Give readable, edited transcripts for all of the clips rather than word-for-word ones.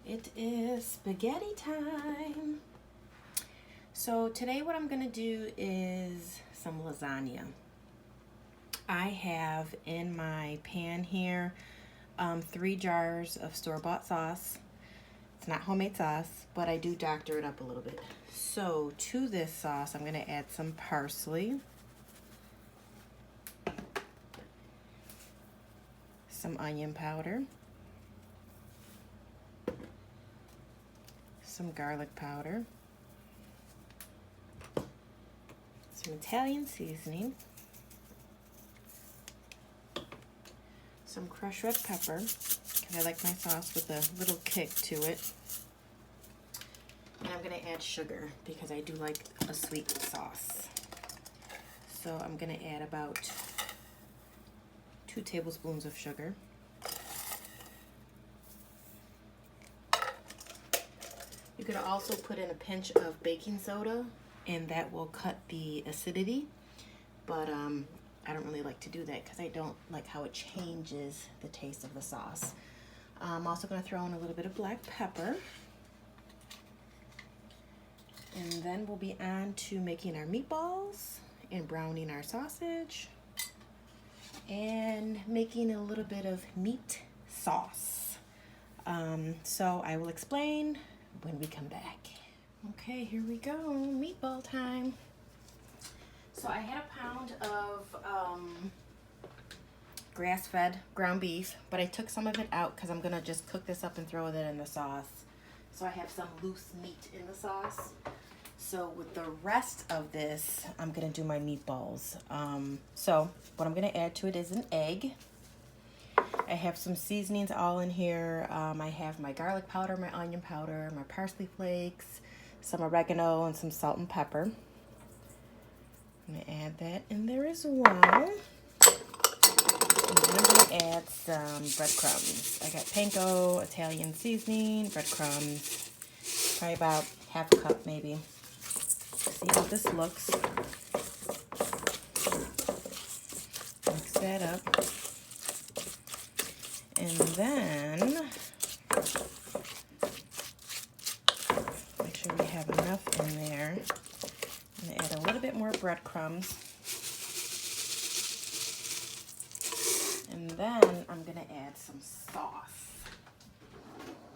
It is spaghetti time. So today what I'm gonna do is some lasagna. I have in my pan here 3 jars of store-bought sauce. It's not homemade sauce, but I do doctor it up a little bit. So to this sauce, I'm gonna add some parsley, some onion powder, some garlic powder, some Italian seasoning, some crushed red pepper, because I like my sauce with a little kick to it. And I'm going to add sugar because I do like a sweet sauce. So I'm going to add about 2 tablespoons of sugar. You could also put in a pinch of baking soda, and that will cut the acidity, but I don't really like to do that because I don't like how it changes the taste of the sauce. I'm also going to throw in a little bit of black pepper, and then we'll be on to making our meatballs and browning our sausage and making a little bit of meat sauce. So I will explain when we come back. Okay, here we go, meatball time. So I had a pound of grass-fed ground beef, but I took some of it out because I'm gonna just cook this up and throw that in the sauce. So I have some loose meat in the sauce. So with the rest of this, I'm gonna do my meatballs. So what I'm gonna add to it is an egg. I have some seasonings all in here. I have my garlic powder, my onion powder, my parsley flakes, some oregano, and some salt and pepper. I'm going to add that in there as well. And then I'm going to add some breadcrumbs. I got panko, Italian seasoning, breadcrumbs, probably about half a cup maybe. See how this looks. Mix that up. And then make sure we have enough in there. I'm going to add a little bit more breadcrumbs. And then I'm going to add some sauce.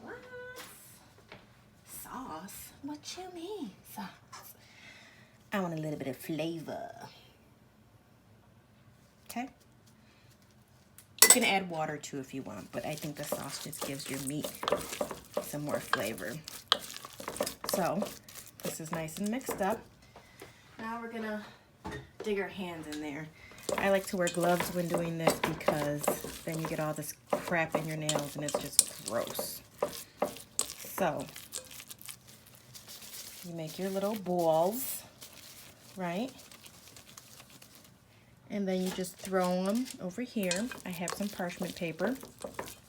What? Sauce? What you mean, sauce? I want a little bit of flavor. Okay? You can add water too if you want, but I think the sauce just gives your meat some more flavor. So this is nice and mixed up. Now we're gonna dig our hands in there. I like to wear gloves when doing this because then you get all this crap in your nails and it's just gross. So you make your little balls, right? And then you just throw them over here. I have some parchment paper,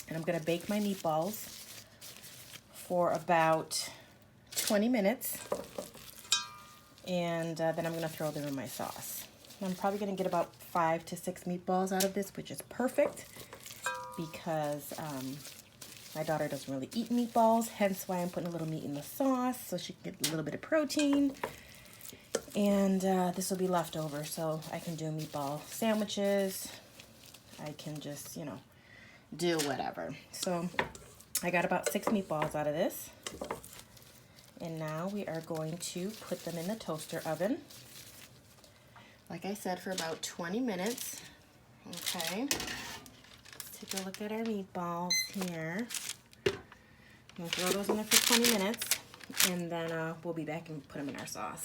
and I'm gonna bake my meatballs for about 20 minutes. And then I'm gonna throw them in my sauce. I'm probably gonna get about 5 to 6 meatballs out of this, which is perfect because my daughter doesn't really eat meatballs, hence why I'm putting a little meat in the sauce so she can get a little bit of protein. And this will be left over, so I can do meatball sandwiches. I can just, you know, do whatever. So I got about 6 meatballs out of this. And now we are going to put them in the toaster oven. Like I said, for about 20 minutes. Okay. Let's take a look at our meatballs here. I'm going to throw those in there for 20 minutes. And then we'll be back and put them in our sauce.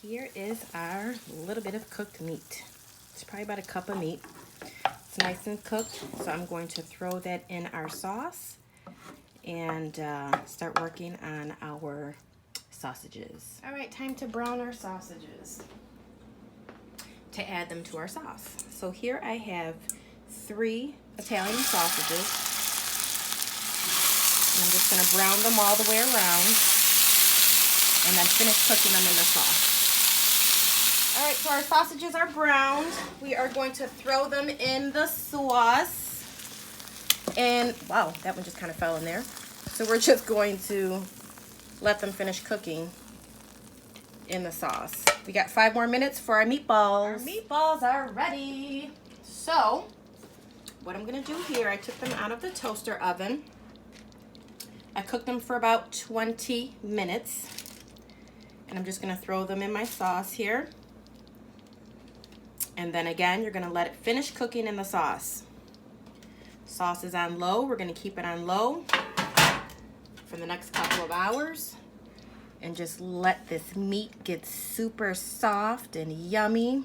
Here is our little bit of cooked meat. It's probably about a cup of meat. It's nice and cooked, so I'm going to throw that in our sauce and start working on our sausages. All right, time to brown our sausages to add them to our sauce. So here I have 3 Italian sausages, and I'm just going to brown them all the way around and then finish cooking them in the sauce. All right, so our sausages are browned. We are going to throw them in the sauce. And wow, that one just kind of fell in there. So we're just going to let them finish cooking in the sauce. We got 5 more minutes for our meatballs. Our meatballs are ready. So what I'm gonna do here, I took them out of the toaster oven. I cooked them for about 20 minutes. And I'm just gonna throw them in my sauce here. And then again, you're gonna let it finish cooking in the sauce. Sauce is on low. We're gonna keep it on low for the next couple of hours. And just let this meat get super soft and yummy.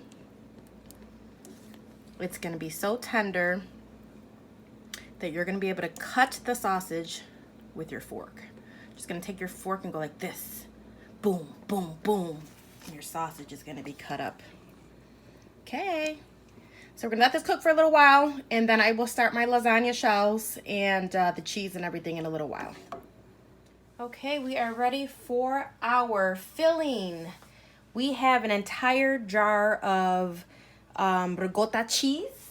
It's gonna be so tender that you're gonna be able to cut the sausage with your fork. Just gonna take your fork and go like this. Boom, boom, boom. And your sausage is gonna be cut up. Okay. So we're gonna let this cook for a little while, and then I will start my lasagna shells and the cheese and everything in a little while. Okay, we are ready for our filling. We have an entire jar of ricotta cheese,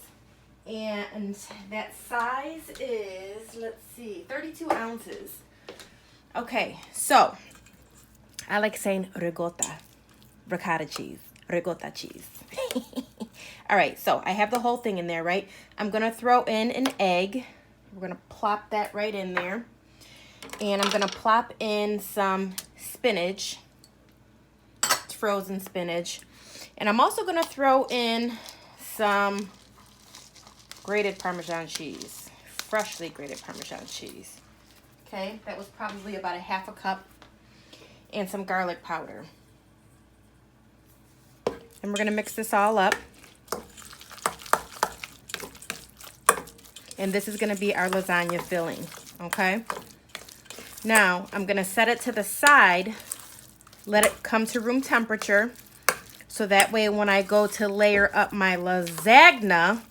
and that size is, let's see, 32 ounces. Okay, so I like saying ricotta cheese. All right, so I have the whole thing in there, right? I'm gonna throw in an egg. We're gonna plop that right in there. And I'm gonna plop in some spinach. It's frozen spinach. And I'm also gonna throw in some grated Parmesan cheese. Freshly grated Parmesan cheese. Okay, that was probably about a half a cup. And some garlic powder. And we're gonna mix this all up. And this is gonna be our lasagna filling, okay? Now, I'm gonna set it to the side, let it come to room temperature, so that way when I go to layer up my lasagna,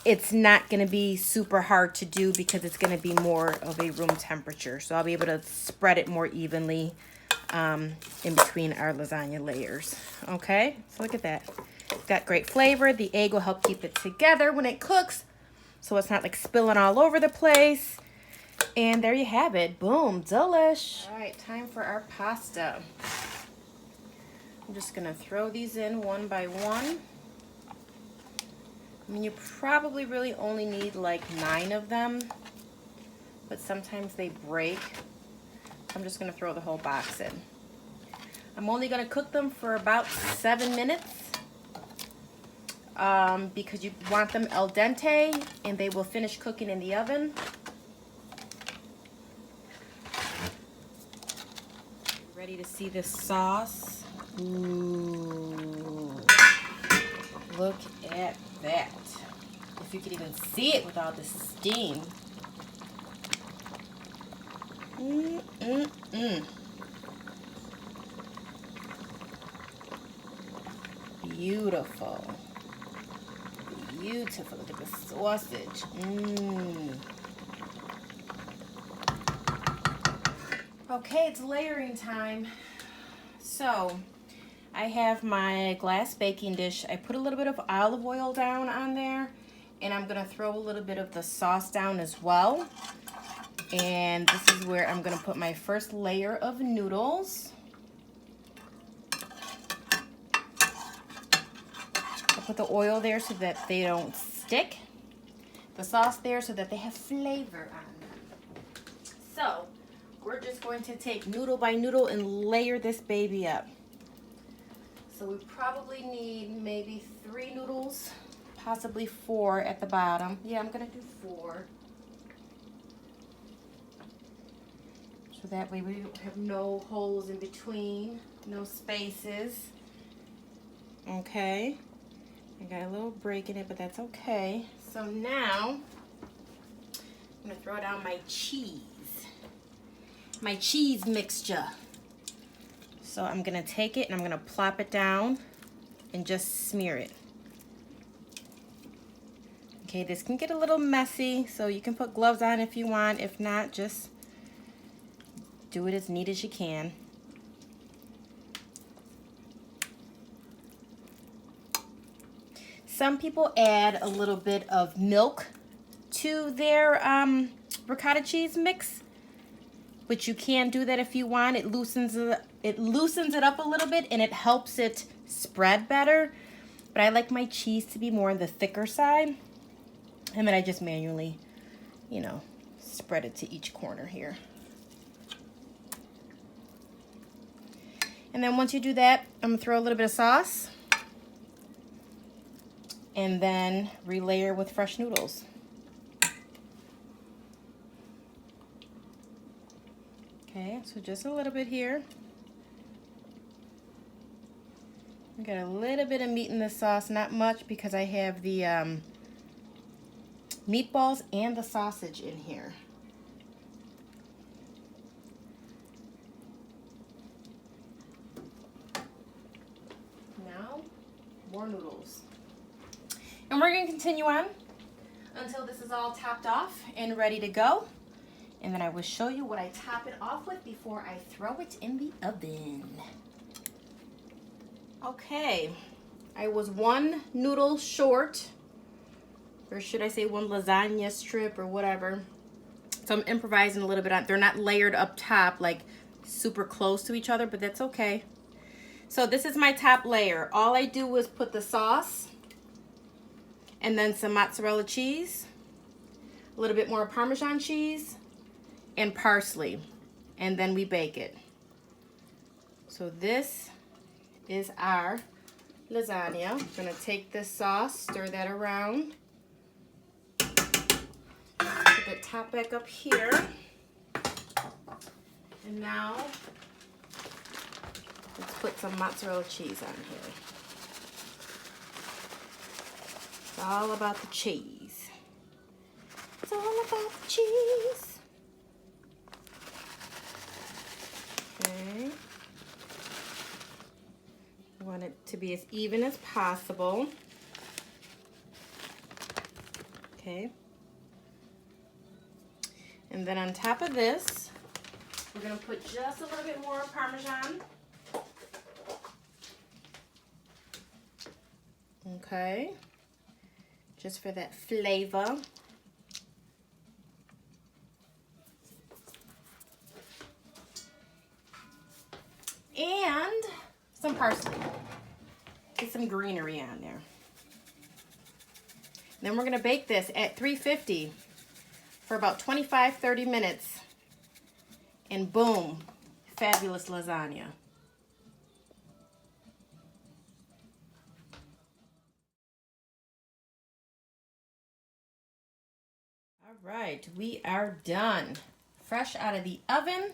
it's not gonna be super hard to do because it's gonna be more of a room temperature. So I'll be able to spread it more evenly in between our lasagna layers. Okay, so look at that. It's got great flavor. The egg will help keep it together when it cooks, so it's not like spilling all over the place. And there you have it. Boom, delish. All right, time for our pasta. I'm just gonna throw these in one by one. I mean, you probably really only need like 9 of them, but sometimes they break. I'm just gonna throw the whole box in. I'm only gonna cook them for about 7 minutes because you want them al dente and they will finish cooking in the oven. Ready to see this sauce? Ooh, look at that. If you could even see it with all the steam. Beautiful. Beautiful. Look at the sausage. Okay, it's layering time. So I have my glass baking dish. I put a little bit of olive oil down on there, and I'm gonna throw a little bit of the sauce down as well. And this is where I'm gonna put my first layer of noodles. I put the oil there so that they don't stick. The sauce there so that they have flavor on them. So we're just going to take noodle by noodle and layer this baby up. So we probably need maybe 3 noodles, possibly 4 at the bottom. Yeah, I'm gonna do 4. So that way we don't have no holes in between, no spaces. Okay, I got a little break in it, but that's okay. So now, I'm gonna throw down my cheese mixture. So I'm gonna take it and I'm gonna plop it down and just smear it. Okay, this can get a little messy, so you can put gloves on if you want. If not, just do it as neat as you can. Some people add a little bit of milk to their ricotta cheese mix, which you can do that if you want. It loosens it up a little bit and it helps it spread better. But I like my cheese to be more on the thicker side. And then I just manually, you know, spread it to each corner here. And then once you do that, I'm gonna throw a little bit of sauce and then relayer with fresh noodles. Okay, so just a little bit here. I got a little bit of meat in this sauce, not much because I have the meatballs and the sausage in here. Now, more noodles. And we're going to continue on until this is all topped off and ready to go. And then I will show you what I top it off with before I throw it in the oven. Okay, I was one noodle short, or should I say one lasagna strip or whatever. So I'm improvising a little bit on. They're not layered up top like super close to each other, but that's okay. So this is my top layer. All I do is put the sauce and then some mozzarella cheese, a little bit more Parmesan cheese, and parsley, and then we bake it. So this is our lasagna. I'm gonna take this sauce, stir that around, put the top back up here, and now let's put some mozzarella cheese on here. It's all about the cheese. It's all about the cheese. Okay. I want it to be as even as possible. Okay. And then on top of this, we're going to put just a little bit more Parmesan. Okay. Just for that flavor. And some parsley. Get some greenery on there. Then we're going to bake this at 350 for about 25-30 minutes. And boom, fabulous lasagna. All right, we are done. Fresh out of the oven.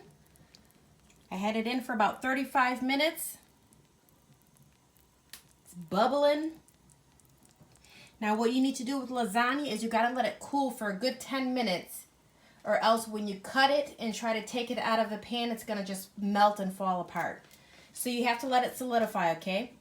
I had it in for about 35 minutes. It's bubbling. Now what you need to do with lasagna is you gotta let it cool for a good 10 minutes, or else when you cut it and try to take it out of the pan, it's gonna just melt and fall apart. So you have to let it solidify, okay?